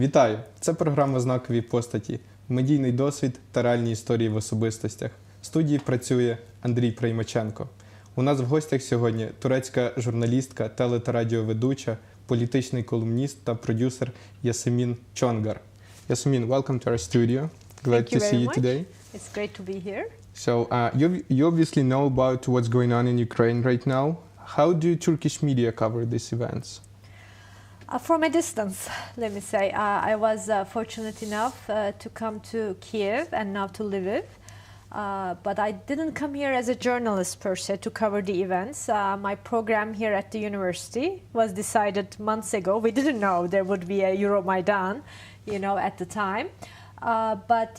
Вітаю! Це програма «Знакові постаті», медійний досвід та реальні історії в особистостях. В студії працює Андрій Приймаченко. У нас в гостях сьогодні турецька журналістка, теле та радіоведуча, політичний колумніст та продюсер Ясемін Чонґар. Yasemin, welcome to our studio. Glad to see you today. It's great to be here. So, you obviously know about what's going on in Ukraine right now. How do Turkish media cover these events? From a distance, let me say. I was fortunate enough to come to Kiev and now to Lviv. But I didn't come here as a journalist per se to cover the events. My program here at the university was decided months ago. We didn't know there would be a Euromaidan, at the time. But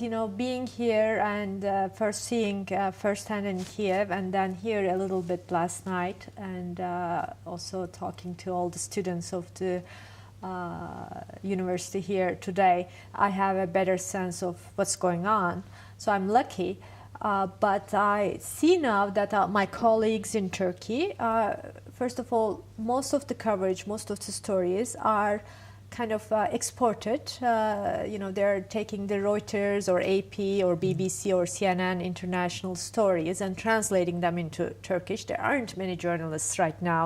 being here and first seeing firsthand in Kiev and then here a little bit last night and also talking to all the students of the university here today, I have a better sense of what's going on. So I'm lucky. But I see now that my colleagues in Turkey, first of all, most of the coverage, most of the stories are kind of exported. They're taking the Reuters or AP or BBC or CNN international stories and translating them into Turkish. There aren't many journalists right now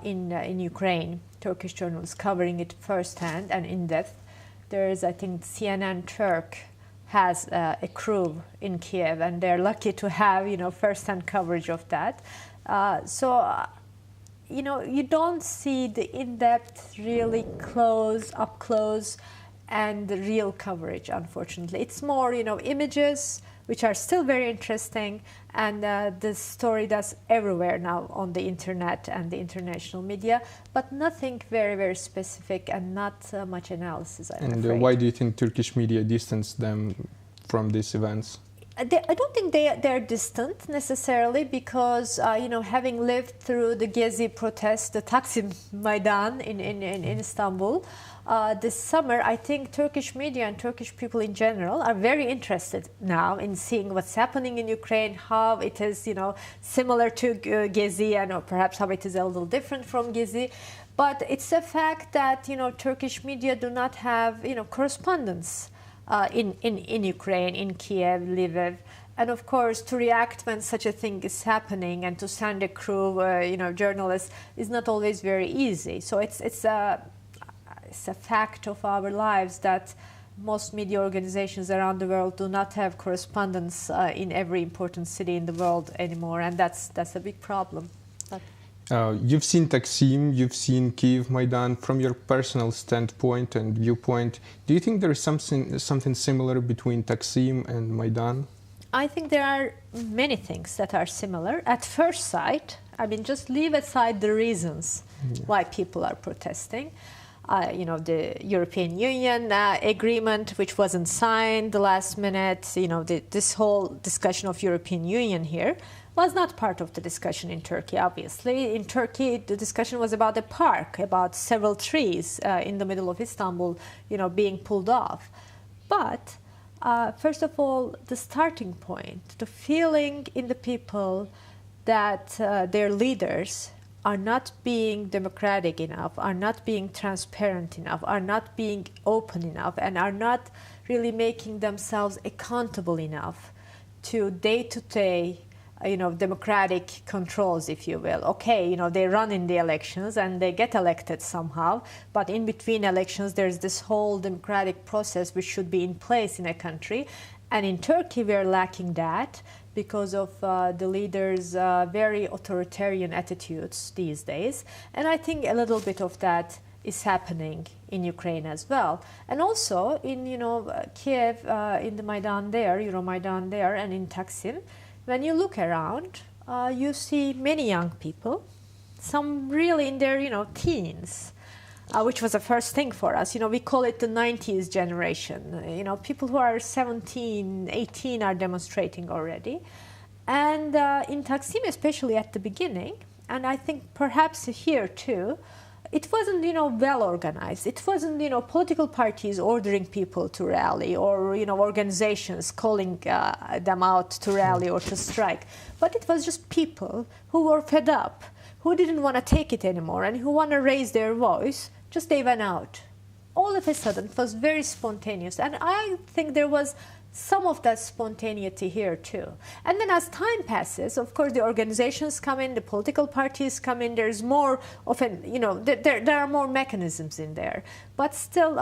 in Ukraine, Turkish journalists covering it firsthand and in depth. There's, I think, CNN Turk has a crew in Kiev, and they're lucky to have, first-hand coverage of that. You don't see the in-depth, really up close, and the real coverage, unfortunately. It's more, images, which are still very interesting, and the story that's everywhere now on the internet and the international media, but nothing very, very specific and not much analysis, I'm afraid. And why do you think Turkish media distance them from these events? I don't think they're distant necessarily because, having lived through the Gezi protest, the Taksim and Maidan in Istanbul, this summer, I think Turkish media and Turkish people in general are very interested now in seeing what's happening in Ukraine, how it is, similar to Gezi and or perhaps how it is a little different from Gezi. But it's a fact that, Turkish media do not have, correspondence in Ukraine, in Kiev, Lviv. And of course, to react when such a thing is happening and to send a crew, journalists, is not always very easy. So it's a fact of our lives that most media organizations around the world do not have correspondence in every important city in the world anymore, and that's a big problem. You've seen Taksim, you've seen Kiev Maidan. From your personal standpoint and viewpoint, do you think there is something similar between Taksim and Maidan? I think there are many things that are similar. At first sight, just leave aside the reasons why people are protesting. The European Union agreement, which wasn't signed the last minute, this whole discussion of European Union here was not part of the discussion in Turkey, obviously. In Turkey, the discussion was about a park, about several trees in the middle of Istanbul, being pulled off. But first of all, the starting point, the feeling in the people that their leaders are not being democratic enough, are not being transparent enough, are not being open enough, and are not really making themselves accountable enough to day-to-day democratic controls, if you will. Okay, they run in the elections and they get elected somehow, but in between elections there's this whole democratic process which should be in place in a country. And in Turkey we're lacking that because of the leaders' very authoritarian attitudes these days. And I think a little bit of that is happening in Ukraine as well. And also in Kiev, in the Maidan there, Euromaidan there, and in Taksim, when you look around, you see many young people, some really in their, teens, which was the first thing for us. We call it the 90s generation. People who are 17, 18 are demonstrating already. And in Taksim, especially at the beginning, and I think perhaps here too, it wasn't, well organized. It wasn't, political parties ordering people to rally or, organizations calling them out to rally or to strike. But it was just people who were fed up, who didn't want to take it anymore and who want to raise their voice. Just they went out all of a sudden it was very spontaneous. And I think there was some of that spontaneity here too. And then as time passes, of course, the organizations come in, the political parties come in, there's more of an, there are more mechanisms in there. But still,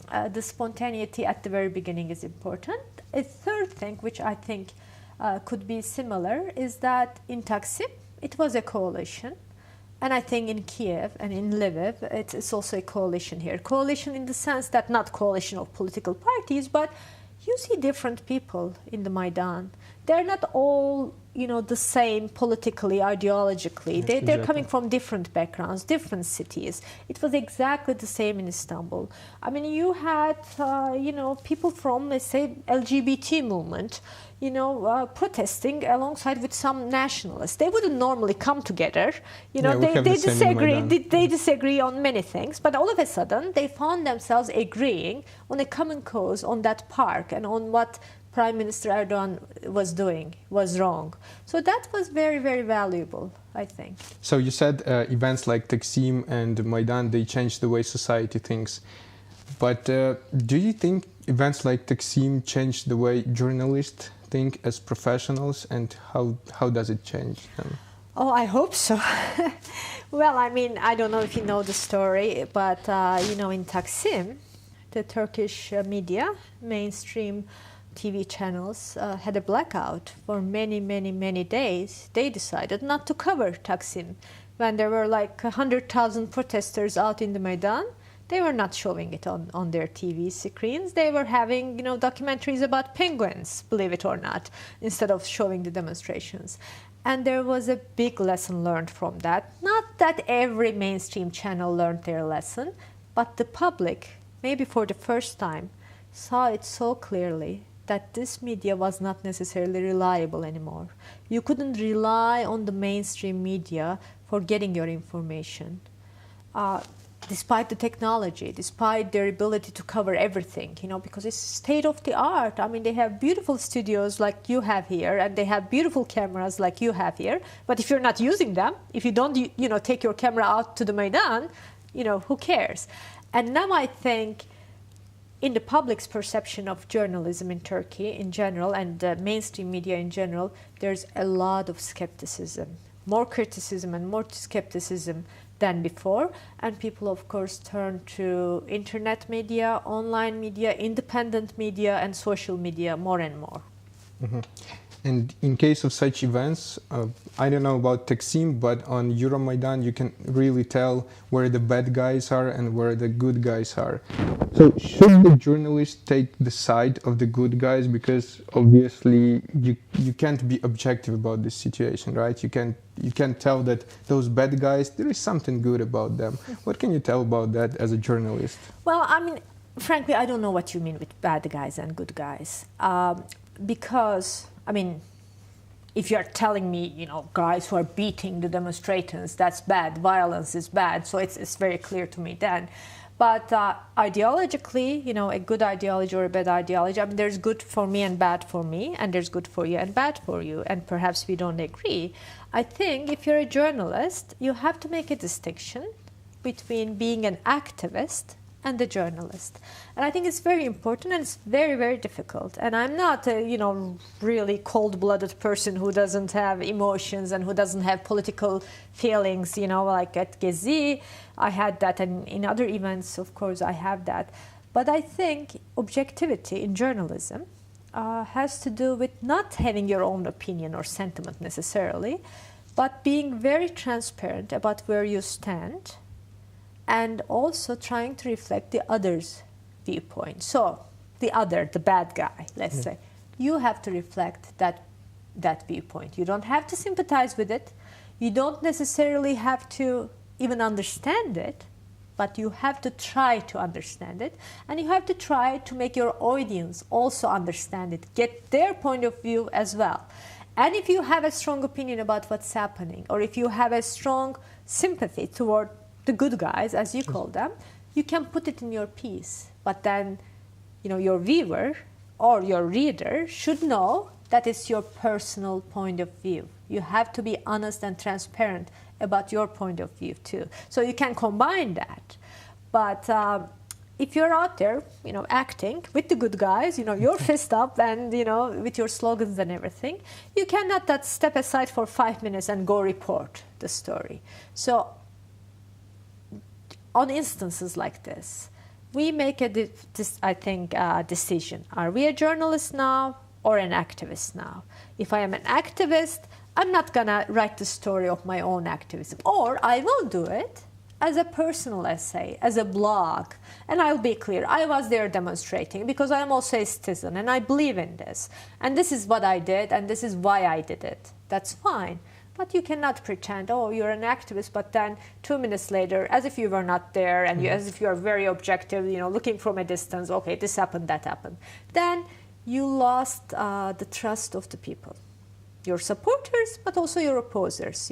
the spontaneity at the very beginning is important. A third thing, which I think could be similar, is that in Taksim, it was a coalition. And I think in Kiev and in Lviv, it's also a coalition here. Coalition in the sense that not coalition of political parties, but you see different people in the Maidan. They're not all, the same politically, ideologically. They're coming from different backgrounds, different cities. It was exactly the same in Istanbul. I mean, you had, people from, let's say, LGBT movement, protesting alongside with some nationalists. They wouldn't normally come together. They disagree. They disagree on many things, but all of a sudden they found themselves agreeing on a common cause on that park and on what Prime Minister Erdogan was doing was wrong. So that was very, very valuable, I think. So you said events like Taksim and Maidan, they changed the way society thinks. But do you think events like Taksim changed the way journalists think as professionals, and how does it change them? Oh, I hope so. Well, I mean, I don't know if you know the story, but, in Taksim, the Turkish media, mainstream TV channels had a blackout for many, many, many days. They decided not to cover Taksim. When there were like 100,000 protesters out in the Maidan, they were not showing it on their TV screens. They were having, documentaries about penguins, believe it or not, instead of showing the demonstrations. And there was a big lesson learned from that. Not that every mainstream channel learned their lesson, but the public, maybe for the first time, saw it so clearly that this media was not necessarily reliable anymore. You couldn't rely on the mainstream media for getting your information. Despite the technology, despite their ability to cover everything, because it's state of the art. I mean, they have beautiful studios like you have here, and they have beautiful cameras like you have here. But if you're not using them, if you don't, take your camera out to the Maidan, who cares? And now I think in the public's perception of journalism in Turkey in general and mainstream media in general, there's a lot of skepticism, more criticism and more skepticism than before. And people, of course, turn to internet media, online media, independent media, and social media more and more. Mm-hmm. And in case of such events, I don't know about Taksim, but on Euromaidan you can really tell where the bad guys are and where the good guys are. So should the journalist take the side of the good guys? Because obviously you can't be objective about this situation, right? You can't tell that those bad guys, there is something good about them. What can you tell about that as a journalist? Well, I mean, frankly, I don't know what you mean with bad guys and good guys. Because, I mean, if you're telling me, guys who are beating the demonstrators, that's bad, violence is bad, so it's very clear to me then. But ideologically, a good ideology or a bad ideology, I mean, there's good for me and bad for me, and there's good for you and bad for you, and perhaps we don't agree. I think if you're a journalist, you have to make a distinction between being an activist and the journalist. And I think it's very important, and it's very, very difficult. And I'm not a, really cold-blooded person who doesn't have emotions and who doesn't have political feelings, like at Gezi, I had that, and in other events, of course, I have that. But I think objectivity in journalism has to do with not having your own opinion or sentiment necessarily, but being very transparent about where you stand, and also trying to reflect the other's viewpoint. So the other, the bad guy, let's say, you have to reflect that viewpoint. You don't have to sympathize with it. You don't necessarily have to even understand it, but you have to try to understand it. And you have to try to make your audience also understand it, get their point of view as well. And if you have a strong opinion about what's happening, or if you have a strong sympathy toward the good guys, as you call them, you can put it in your piece. But then, your viewer or your reader should know that it's your personal point of view. You have to be honest and transparent about your point of view too. So you can combine that. But if you're out there, acting with the good guys, your fist up and, with your slogans and everything, you cannot that step aside for 5 minutes and go report the story. So on instances like this, we make a decision. Are we a journalist now or an activist now? If I am an activist, I'm not going to write the story of my own activism. Or I will do it as a personal essay, as a blog. And I'll be clear, I was there demonstrating because I'm also a citizen and I believe in this. And this is what I did and this is why I did it. That's fine. But you cannot pretend, oh, you're an activist, but then 2 minutes later, as if you were not there and as if you're very objective, looking from a distance, okay, this happened, that happened. Then you lost the trust of the people, your supporters, but also your opposers,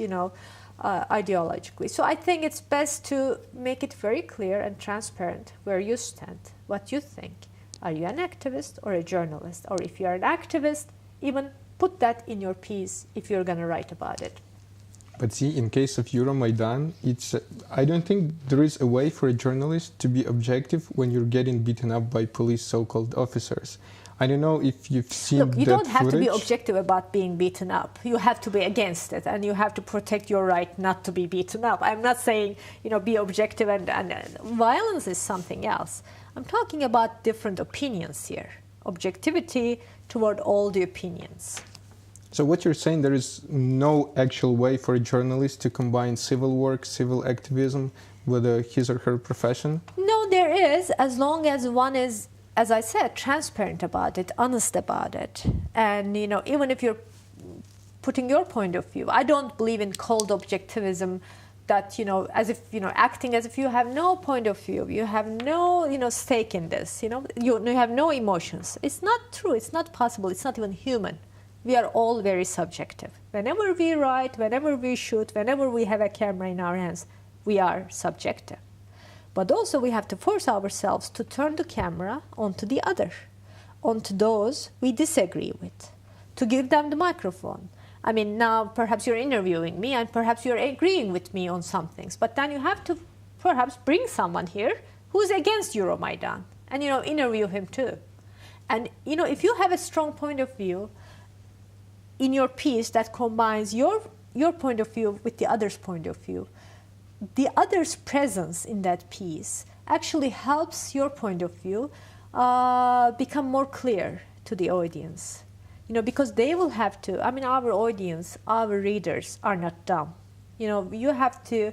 ideologically. So I think it's best to make it very clear and transparent where you stand, what you think. Are you an activist or a journalist? Or if you're an activist, even put that in your piece if you're going to write about it. But see, in case of Euromaidan, I don't think there is a way for a journalist to be objective when you're getting beaten up by police so-called officers. I don't know if you've seen Look, you that don't have footage. to be objective about being beaten up. You have to be against it, and you have to protect your right not to be beaten up. I'm not saying, be objective, and violence is something else. I'm talking about different opinions here. Objectivity toward all the opinions. So what you're saying, there is no actual way for a journalist to combine civil work, civil activism with his or her profession? No, there is, as long as one is, as I said, transparent about it, honest about it. And, even if you're putting your point of view, I don't believe in cold objectivism that, as if, acting as if you have no point of view, you have no, stake in this, you have no emotions. It's not true, it's not possible, it's not even human. We are all very subjective. Whenever we write, whenever we shoot, whenever we have a camera in our hands, we are subjective. But also we have to force ourselves to turn the camera onto the other, onto those we disagree with, to give them the microphone. I mean, now perhaps you're interviewing me and perhaps you're agreeing with me on some things, but then you have to perhaps bring someone here who's against Euromaidan and, interview him too. And, if you have a strong point of view in your piece that combines your point of view with the other's point of view, the other's presence in that piece actually helps your point of view become more clear to the audience. Because they will have to, our audience, our readers are not dumb. You have to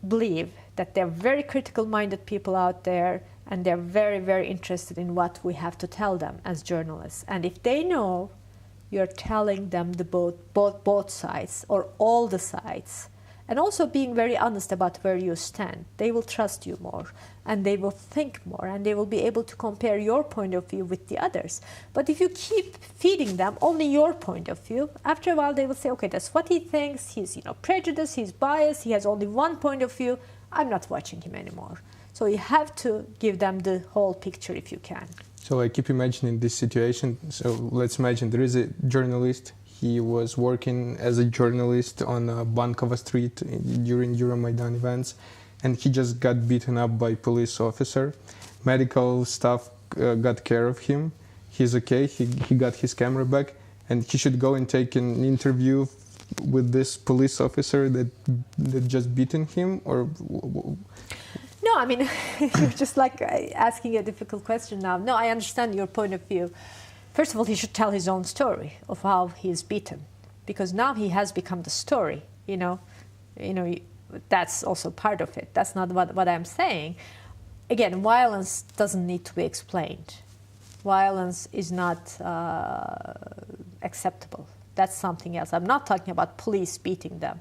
believe that they're very critical-minded people out there and they're very, very interested in what we have to tell them as journalists. And if they know you're telling them both sides or all the sides, and also being very honest about where you stand, they will trust you more and they will think more and they will be able to compare your point of view with the others. But if you keep feeding them only your point of view, after a while they will say, okay, that's what he thinks, he's prejudiced, he's biased, he has only one point of view, I'm not watching him anymore. So you have to give them the whole picture if you can. So I keep imagining this situation. So let's imagine there is a journalist. He was working as a journalist on Bankova Street during Euromaidan events, and he just got beaten up by a police officer. Medical staff got care of him. He's okay. He got his camera back, and he should go and take an interview with this police officer that just beaten him, or. No, you're just asking a difficult question now. No, I understand your point of view. First of all, he should tell his own story of how he is beaten, because now he has become the story. That's also part of it. That's not what I'm saying. Again, violence doesn't need to be explained. Violence is not acceptable. That's something else. I'm not talking about police beating them,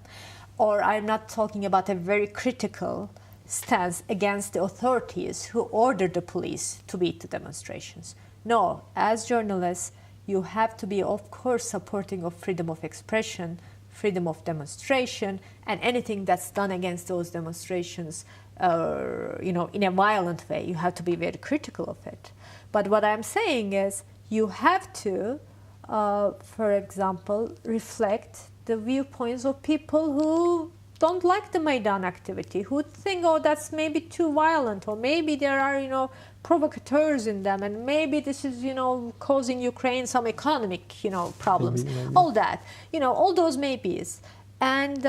or I'm not talking about a very critical stance against the authorities who ordered the police to beat the demonstrations. No, as journalists, you have to be, of course, supporting of freedom of expression, freedom of demonstration, and anything that's done against those demonstrations, in a violent way. You have to be very critical of it. But what I'm saying is you have to, for example, reflect the viewpoints of people who don't like the Maidan activity, who think, oh, that's maybe too violent, or maybe there are, you know, provocateurs in them, and maybe this is, you know, causing Ukraine some economic, you know, problems. Maybe. All that, you know, all those maybes. And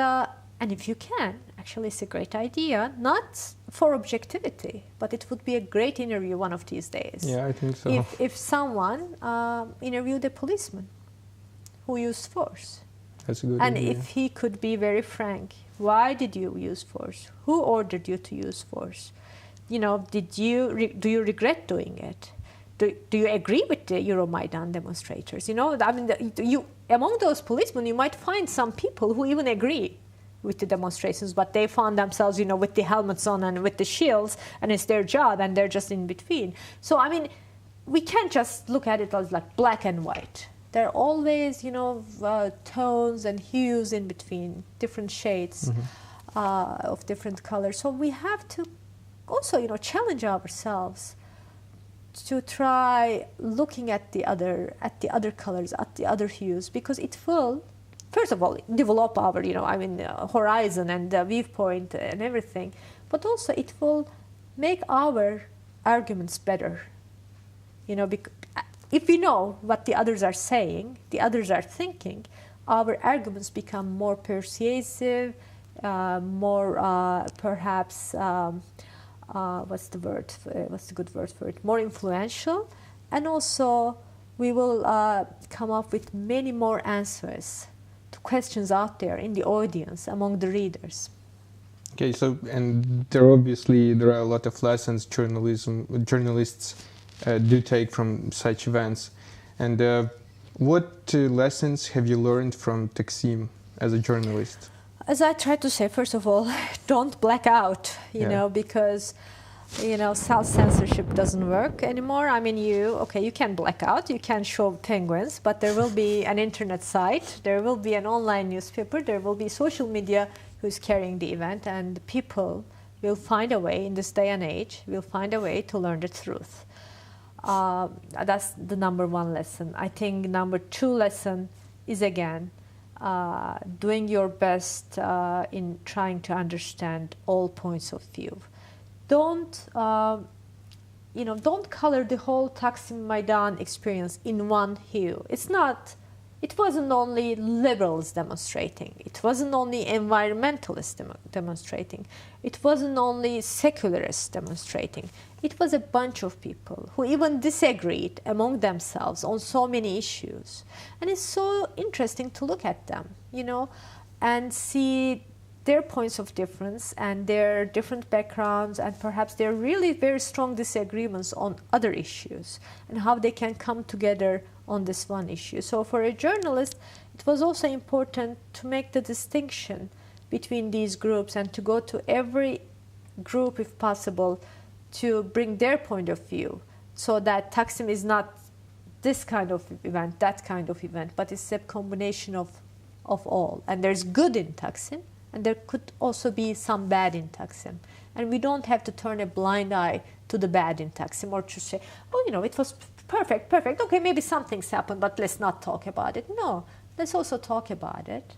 if you can, actually it's a great idea, not for objectivity, but it would be a great interview one of these days. Yeah, I think so. If someone interviewed a policeman who used force. That's a good And idea. if he could be very frank, why did you use force? Who ordered you to use force? You know, do you regret doing it? Do you agree with the Euromaidan demonstrators? You know, I mean, among those policemen, you might find some people who even agree with the demonstrations, but they found themselves, you know, with the helmets on and with the shields, and it's their job, and they're just in between. So, I mean, we can't just look at it as like black and white. There are always, you know, tones and hues in between, different shades of different colors. So we have to also, you know, challenge ourselves to try looking at the other colors, at the other hues, because it will, first of all, develop our, you know, I mean, horizon and viewpoint and everything, but also it will make our arguments better, you know, because if we know what the others are saying, the others are thinking, our arguments become more persuasive, more perhaps, what's the good word for it? More influential, and also we will come up with many more answers to questions out there in the audience, among the readers. Okay, so, and there are a lot of lessons journalists do take from such events. And what lessons have you learned from Taksim as a journalist? As I tried to say, first of all, don't black out, you know, because, you know, self-censorship doesn't work anymore. I mean, you can black out, you can show penguins, but there will be an internet site, there will be an online newspaper, there will be social media who's carrying the event, and people will find a way, in this day and age, will find a way to learn the truth. That's the number one lesson. I think number two lesson is, again, doing your best in trying to understand all points of view. Don't color the whole Taksim Maidan experience in one hue. It wasn't only liberals demonstrating. It wasn't only environmentalists demonstrating. It wasn't only secularists demonstrating. It was a bunch of people who even disagreed among themselves on so many issues. And it's so interesting to look at them, you know, and see their points of difference and their different backgrounds, and perhaps their really very strong disagreements on other issues, and how they can come together on this one issue. So for a journalist, it was also important to make the distinction between these groups and to go to every group, if possible, to bring their point of view, so that Taksim is not this kind of event, that kind of event, but it's a combination of all. And there's good in Taksim, and there could also be some bad in Taksim. And we don't have to turn a blind eye to the bad in Taksim, or to say, oh, you know, it was perfect, okay, maybe some things happened, but let's not talk about it. No, let's also talk about it.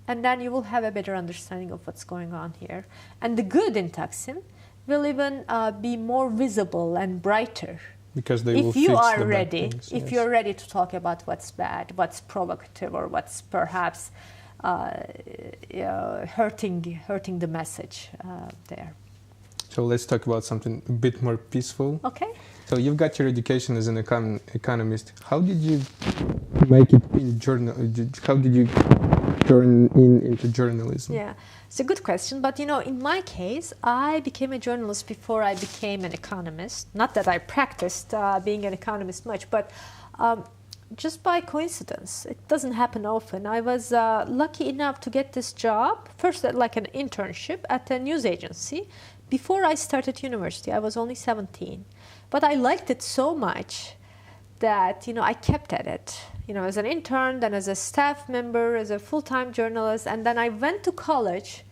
And then you will have a better understanding of what's going on here. And the good in Taksim will even be more visible and brighter. Because they will if you fix are the bad ready, things, if yes. you're ready to talk about what's bad, what's provocative, or what's perhaps hurting the message there. So let's talk about something a bit more peaceful. Okay. So you've got your education as an economist. How did you make it in how did you turn into journalism? Yeah, it's a good question. But, you know, in my case, I became a journalist before I became an economist. Not that I practiced being an economist much, but just by coincidence. It doesn't happen often. I was lucky enough to get this job, first like an internship at a news agency. Before I started university, I was only 17. But I liked it so much that, you know, I kept at it. You know, as an intern, then as a staff member, as a full-time journalist, and then I went to college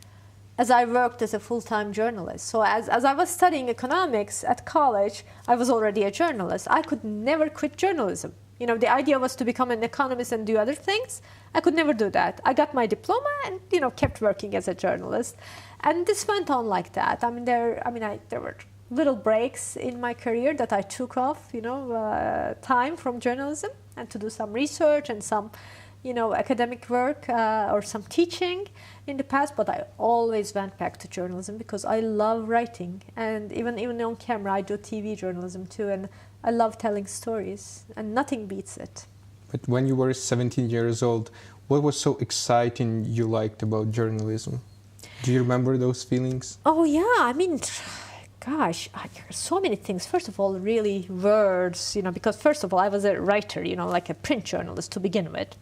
as I worked as a full-time journalist. So as I was studying economics at college, I was already a journalist. I could never quit journalism. You know, the idea was to become an economist and do other things. I could never do that. I got my diploma and, you know, kept working as a journalist. And this went on like that. I mean, there were little breaks in my career that I took off, you know, time from journalism and to do some research and some, you know, academic work or some teaching in the past. But I always went back to journalism because I love writing. And even on camera, I do TV journalism too. And I love telling stories, and nothing beats it. But when you were 17 years old, what was so exciting you liked about journalism? Do you remember those feelings? Oh, yeah. I mean, gosh, so many things. First of all, really words, you know, because first of all, I was a writer, you know, like a print journalist to begin with.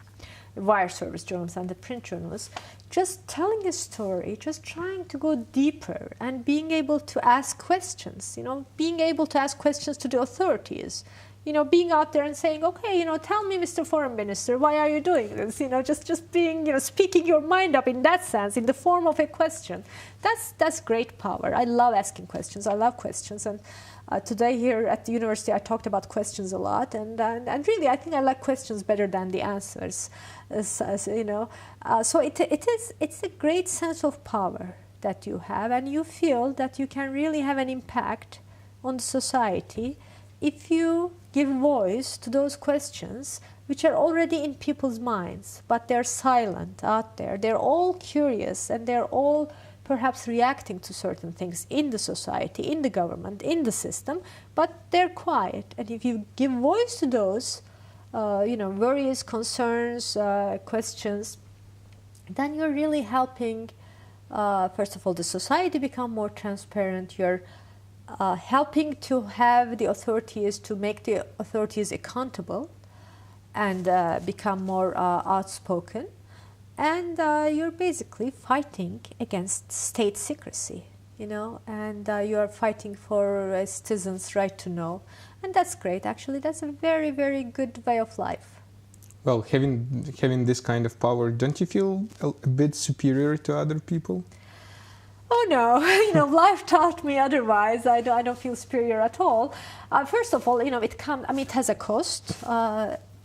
Wire service journalist and the print journalist, just telling a story, just trying to go deeper and being able to ask questions, you know, being able to ask questions to the authorities, you know, being out there and saying, okay, you know, tell me, Mr. Foreign Minister, why are you doing this? You know, just being, you know, speaking your mind up in that sense, in the form of a question. That's great power. I love asking questions. I love questions. And today here at the university, I talked about questions a lot. And really, I think I like questions better than the answers. You know, so it's a great sense of power that you have, and you feel that you can really have an impact on the society if you give voice to those questions which are already in people's minds, but they're silent out there. They're all curious, and they're all perhaps reacting to certain things in the society, in the government, in the system, but they're quiet. And if you give voice to those you know, worries, concerns, questions, then you're really helping, first of all, the society become more transparent. You're helping to have the authorities, to make the authorities accountable and become more outspoken. And you're basically fighting against state secrecy, you know, and you're fighting for a citizen's right to know. And that's great, actually. That's a very, very good way of life. Well, having this kind of power, don't you feel a bit superior to other people? Oh no, you know, life taught me otherwise. I don't feel superior at all. First of all, you know, it has a cost,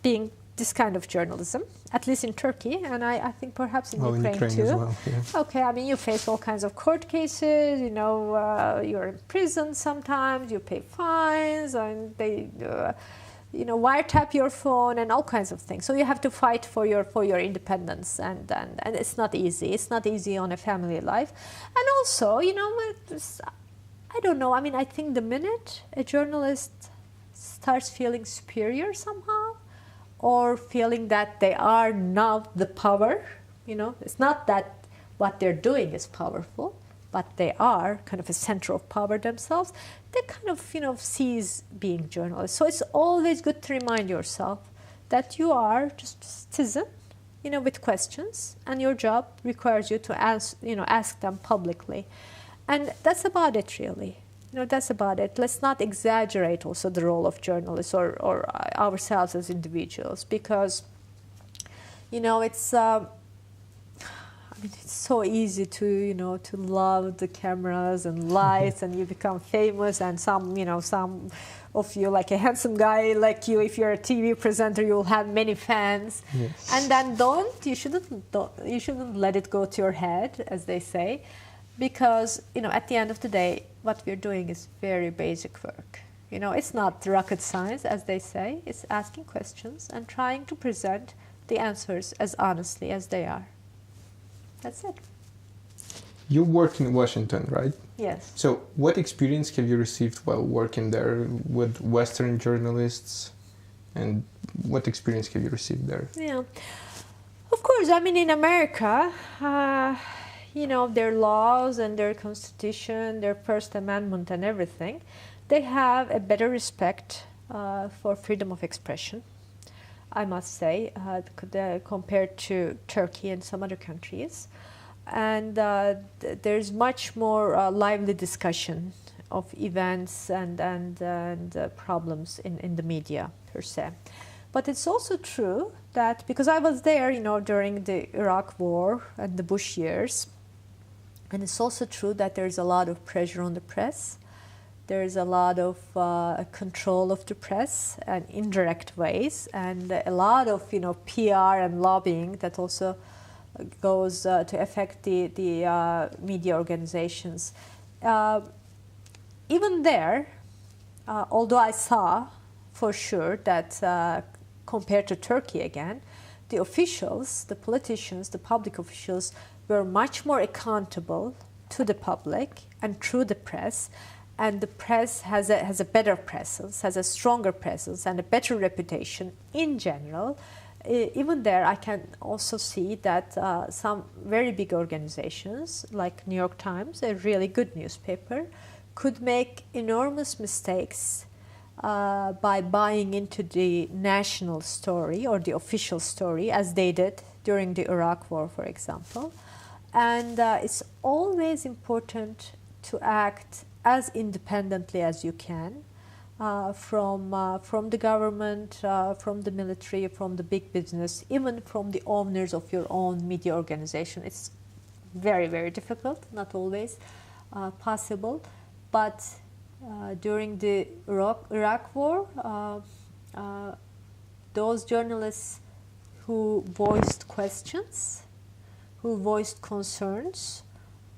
being this kind of journalism, at least in Turkey, and I think perhaps in Ukraine too. As well, yeah. Okay, I mean, you face all kinds of court cases, you know, you're in prison sometimes, you pay fines, and they, you know, wiretap your phone and all kinds of things. So you have to fight for your independence, and it's not easy. It's not easy on a family life. And also, you know, I don't know, I mean, I think the minute a journalist starts feeling superior somehow, or feeling that they are now the power, you know, it's not that what they're doing is powerful, but they are kind of a center of power themselves, they kind of, you know, cease being journalists. So it's always good to remind yourself that you are just a citizen, you know, with questions, and your job requires you to ask them publicly. And that's about it, really. You know, that's about it. Let's not exaggerate also the role of journalists or ourselves as individuals, because, you know, it's so easy to, you know, to love the cameras and lights, and you become famous, and some of you, like a handsome guy like you, if you're a TV presenter, you'll have many fans. Yes. And then you shouldn't let it go to your head, as they say, because, you know, at the end of the day, what we're doing is very basic work. You know, it's not rocket science, as they say. It's asking questions and trying to present the answers as honestly as they are. That's it. You work in Washington, right? Yes. So what experience have you received while working there with Western journalists, and what experience have you received there? Yeah. Of course, I mean, in America, you know, their laws and their constitution, their First Amendment and everything, they have a better respect for freedom of expression, I must say, compared to Turkey and some other countries. And there's much more lively discussion of events and problems in the media, per se. But it's also true that, because I was there, you know, during the Iraq War and the Bush years, and it's also true that there's a lot of pressure on the press There is a lot of control of the press and indirect ways, and a lot of PR and lobbying that also goes to affect the media organizations. Even there, although I saw for sure that compared to Turkey again, the officials, the politicians, the public officials were much more accountable to the public and through the press, and the press has a better presence, has a stronger presence and a better reputation in general. Even there, I can also see that some very big organizations like New York Times, a really good newspaper, could make enormous mistakes by buying into the national story or the official story, as they did during the Iraq War, for example. And it's always important to act as independently as you can from the government, from the military, from the big business, even from the owners of your own media organization. It's very, very difficult, not always possible. But during the Iraq War, those journalists who voiced questions, who voiced concerns,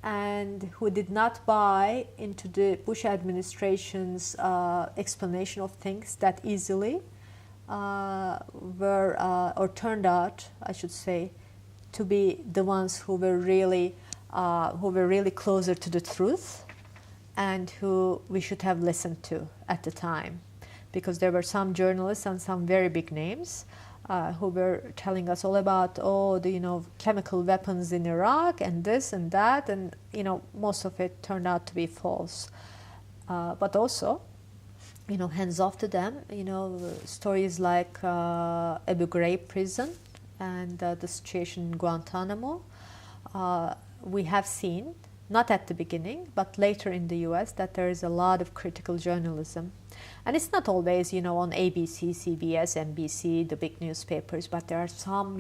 and who did not buy into the Bush administration's explanation of things that easily, or turned out, I should say, to be the ones who were really closer to the truth, and who we should have listened to at the time, because there were some journalists and some very big names who were telling us all about the chemical weapons in Iraq and this and that, and most of it turned out to be false. But also, hands off to them, stories like Abu Ghraib prison and the situation in Guantanamo. We have seen, not at the beginning, but later in the US, that there is a lot of critical journalism. And it's not always, on ABC, CBS, NBC, the big newspapers, but there are some,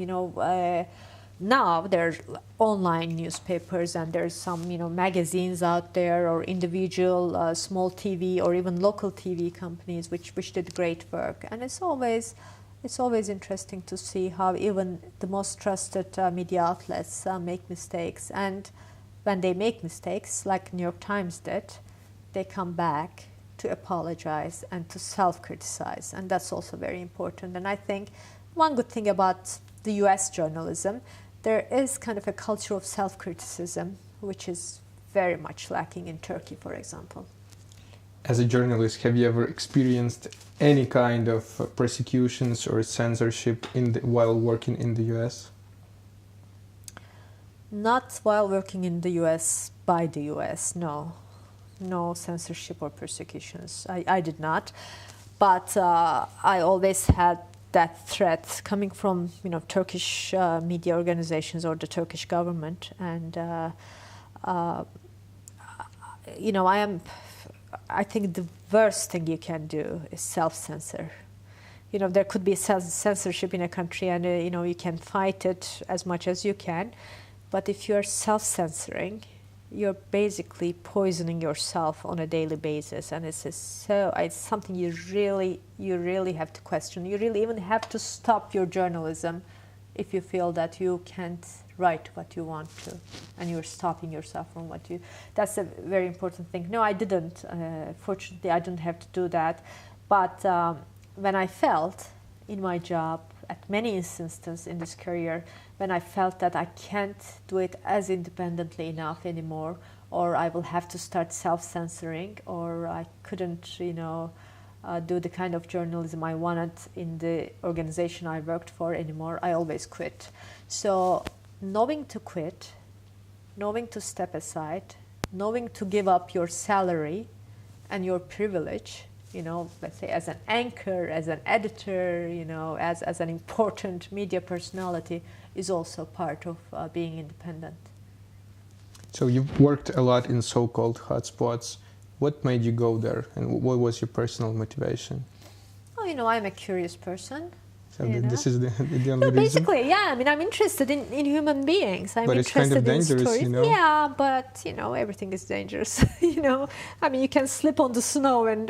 now there's online newspapers, and there's some, magazines out there, or individual small TV or even local TV companies which did great work. And it's always interesting to see how even the most trusted media outlets make mistakes. And when they make mistakes, like New York Times did, they come back to apologize and to self-criticize, and that's also very important. And I think one good thing about the US journalism, there is kind of a culture of self-criticism, which is very much lacking in Turkey, for example. As a journalist, have you ever experienced any kind of persecutions or censorship while working in the US? Not while working in the US, by the US, no. No censorship or persecutions. I did not. But I always had that threat coming from, Turkish media organizations or the Turkish government. And, I think the worst thing you can do is self-censor. There could be censorship in a country, and, you can fight it as much as you can. But if you're self-censoring, you're basically poisoning yourself on a daily basis, and it's something you really have to question. You really even have to stop your journalism if you feel that you can't write what you want to, and you're stopping yourself from what you. That's a very important thing. No, I didn't. Fortunately, I didn't have to do that. But when I felt in my job, at many instances in this career, when I felt that I can't do it as independently enough anymore, or I will have to start self-censoring, or I couldn't, do the kind of journalism I wanted in the organization I worked for anymore, I always quit. So knowing to quit, knowing to step aside, knowing to give up your salary and your privilege, let's say as an anchor, as an editor, as an important media personality, is also part of being independent. So you've worked a lot in so-called hotspots. What made you go there, and what was your personal motivation? Well, I'm a curious person. So You know? this is the only No, reason. basically, yeah. I mean, I'm interested in human beings. I'm But it's kind of interested in dangerous, stories. you know? Yeah, but everything is dangerous. I mean, you can slip on the snow and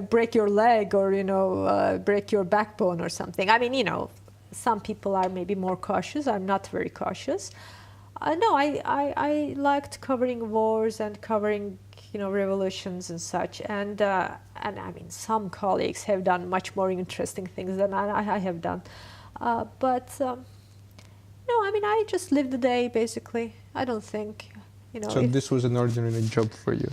break your leg or break your backbone or something. I mean, some people are maybe more cautious. I'm not very cautious. No, I liked covering wars and covering revolutions and such. And I mean, some colleagues have done much more interesting things than I have done. No, I mean, I just live the day, basically. I don't think, So this was an ordinary job for you?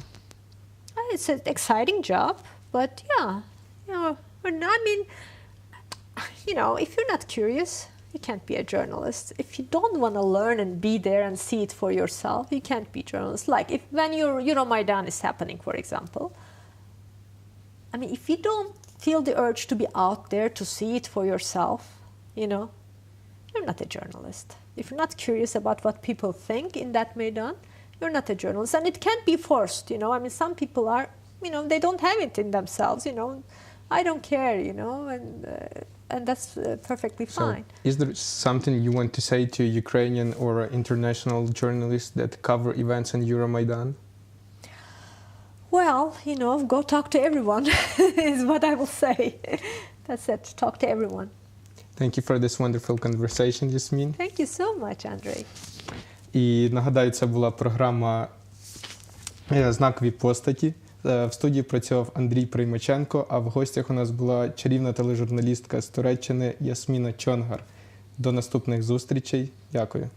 It's an exciting job, but yeah, I mean, if you're not curious, you can't be a journalist. If you don't want to learn and be there and see it for yourself, you can't be a journalist. Like when Euromaidan is happening, for example, I mean, if you don't feel the urge to be out there to see it for yourself, you're not a journalist. If you're not curious about what people think in that Maidan, you're not a journalist. And it can't be forced, I mean, some people are, they don't have it in themselves, I don't care, and that's perfectly fine. So is there something you want to say to Ukrainian or international journalists that cover events in Euromaidan? Well, go talk to everyone is what I will say. That's it, talk to everyone. Thank you for this wonderful conversation, Yasemin. Thank you so much, Andrei. І нагадаю, це була програма «Знакові постаті». В студії працював Андрій Приймаченко, а в гостях у нас була чарівна тележурналістка з Туреччини Ясеміна Чонґар. До наступних зустрічей. Дякую.